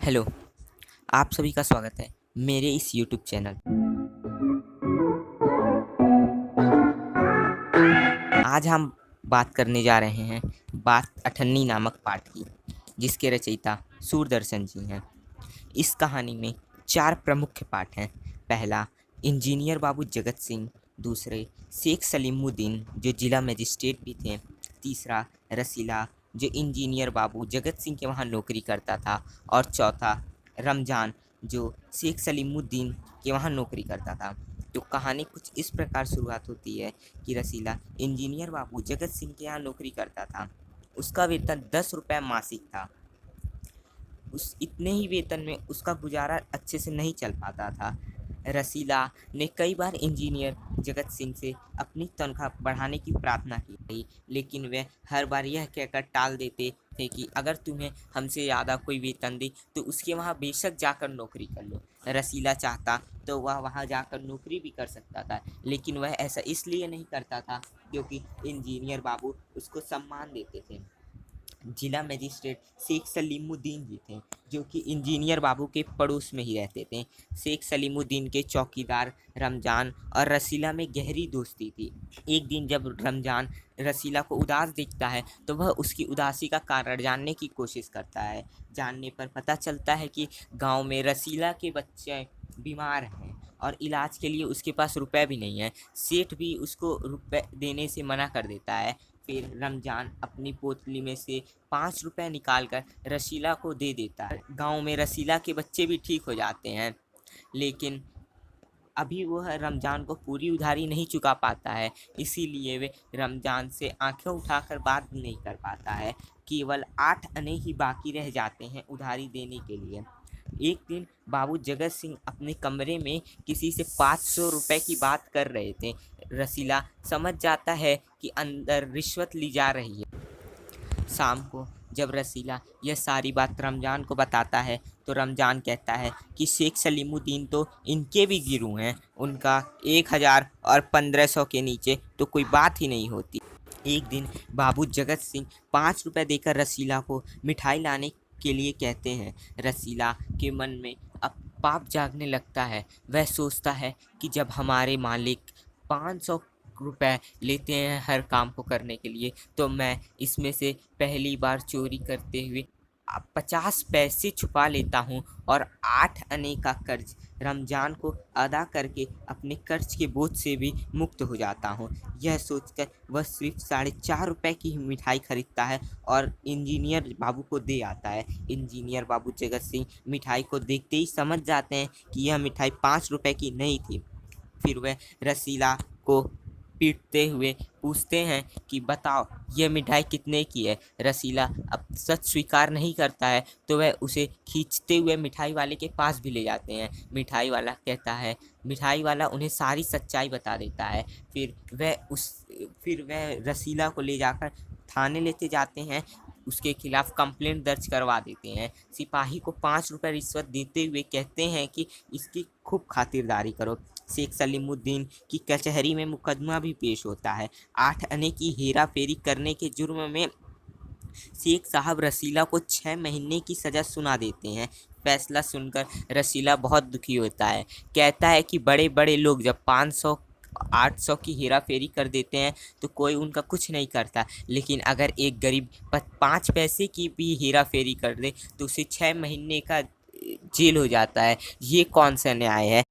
Hello, आप सभी का स्वागत है मेरे इस यूट्यूब चैनल। आज हम बात करने जा रहे हैं बात अठन्नी नामक पाठ की, जिसके रचयिता सूरदर्शन जी हैं। इस कहानी में 4 प्रमुख पाठ हैं। पहला, इंजीनियर बाबू जगत सिंह। दूसरे, शेख सलीमुद्दीन जो जिला मजिस्ट्रेट भी थे। तीसरा, रसीला जो इंजीनियर बाबू जगत सिंह के वहाँ नौकरी करता था। और चौथा, रमजान जो शेख सलीमुद्दीन के वहाँ नौकरी करता था। तो कहानी कुछ इस प्रकार शुरुआत होती है कि रसीला इंजीनियर बाबू जगत सिंह के यहाँ नौकरी करता था। उसका वेतन 10 रुपये मासिक था। उस इतने ही वेतन में उसका गुजारा अच्छे से नहीं चल पाता था। रसीला ने कई बार इंजीनियर जगत सिंह से अपनी तनख्वाह बढ़ाने की प्रार्थना की, लेकिन वे हर बार यह कहकर टाल देते थे कि अगर तुम्हें हमसे ज़्यादा कोई वेतन दे तो उसके वहाँ बेशक जाकर नौकरी कर लो। रसीला चाहता तो वह वहाँ जाकर नौकरी भी कर सकता था, लेकिन वह ऐसा इसलिए नहीं करता था क्योंकि इंजीनियर बाबू उसको सम्मान देते थे। जिला मजिस्ट्रेट शेख सलीमुद्दीन जी थे, जो कि इंजीनियर बाबू के पड़ोस में ही रहते थे। शेख सलीमुद्दीन के चौकीदार रमजान और रसीला में गहरी दोस्ती थी। एक दिन जब रमजान रसीला को उदास देखता है तो वह उसकी उदासी का कारण जानने की कोशिश करता है। जानने पर पता चलता है कि गांव में रसीला के बच्चे बीमार हैं और इलाज के लिए उसके पास रुपए भी नहीं है। सेठ भी उसको रुपए देने से मना कर देता है। फिर रमजान अपनी पोतली में से 5 रुपए निकाल कर रसीला को दे देता है। गांव में रसीला के बच्चे भी ठीक हो जाते हैं, लेकिन अभी वह रमजान को पूरी उधारी नहीं चुका पाता है, इसीलिए वे रमजान से आंखें उठाकर बात भी नहीं कर पाता है। केवल 8 आने ही बाकी रह जाते हैं उधारी देने के लिए। एक दिन बाबू जगत सिंह अपने कमरे में किसी से 500 रुपए की बात कर रहे थे। रसीला समझ जाता है कि अंदर रिश्वत ली जा रही है। शाम को जब रसीला यह सारी बात रमजान को बताता है तो रमजान कहता है कि शेख सलीमुद्दीन तो इनके भी गिरू हैं, उनका 1000 और 1500 के नीचे तो कोई बात ही नहीं होती। एक दिन बाबू जगत सिंह 5 रुपए देकर रसीला को मिठाई लाने के लिए कहते हैं। रसीला के मन में अब पाप जागने लगता है। वह सोचता है कि जब हमारे मालिक 500 रुपए लेते हैं हर काम को करने के लिए, तो मैं इसमें से पहली बार चोरी करते हुए 50 पैसे छुपा लेता हूँ और 8 आने का कर्ज रमजान को अदा करके अपने कर्ज के बोझ से भी मुक्त हो जाता हूँ। यह सोचकर वह सिर्फ 4.5 रुपये की मिठाई खरीदता है और इंजीनियर बाबू को दे आता है। इंजीनियर बाबू जगत सिंह मिठाई को देखते ही समझ जाते हैं कि यह मिठाई 5 रुपये की नहीं थी। फिर वह रसीला को पीटते हुए पूछते हैं कि बताओ यह मिठाई कितने की है। रसीला अब सच स्वीकार नहीं करता है तो वह उसे खींचते हुए मिठाई वाले के पास भी ले जाते हैं। मिठाई वाला उन्हें सारी सच्चाई बता देता है। फिर वह रसीला को ले जाकर थाने लेते जाते हैं, उसके खिलाफ कंप्लेंट दर्ज करवा देते हैं। सिपाही को 5 रुपये रिश्वत देते हुए कहते हैं कि इसकी खूब खातिरदारी करो। शेख सलीमुद्दीन की कचहरी में मुकदमा भी पेश होता है। 8 आने की हेरा फेरी करने के जुर्म में शेख साहब रसीला को 6 महीने की सज़ा सुना देते हैं। फैसला सुनकर रसीला बहुत दुखी होता है। कहता है कि बड़े बड़े लोग जब 500 800 की हेरा फेरी कर देते हैं तो कोई उनका कुछ नहीं करता, लेकिन अगर एक गरीब 5 पैसे की भी हेरा फेरी कर दे तो उसे 6 महीने का जेल हो जाता है। ये कौन सा न्याय है?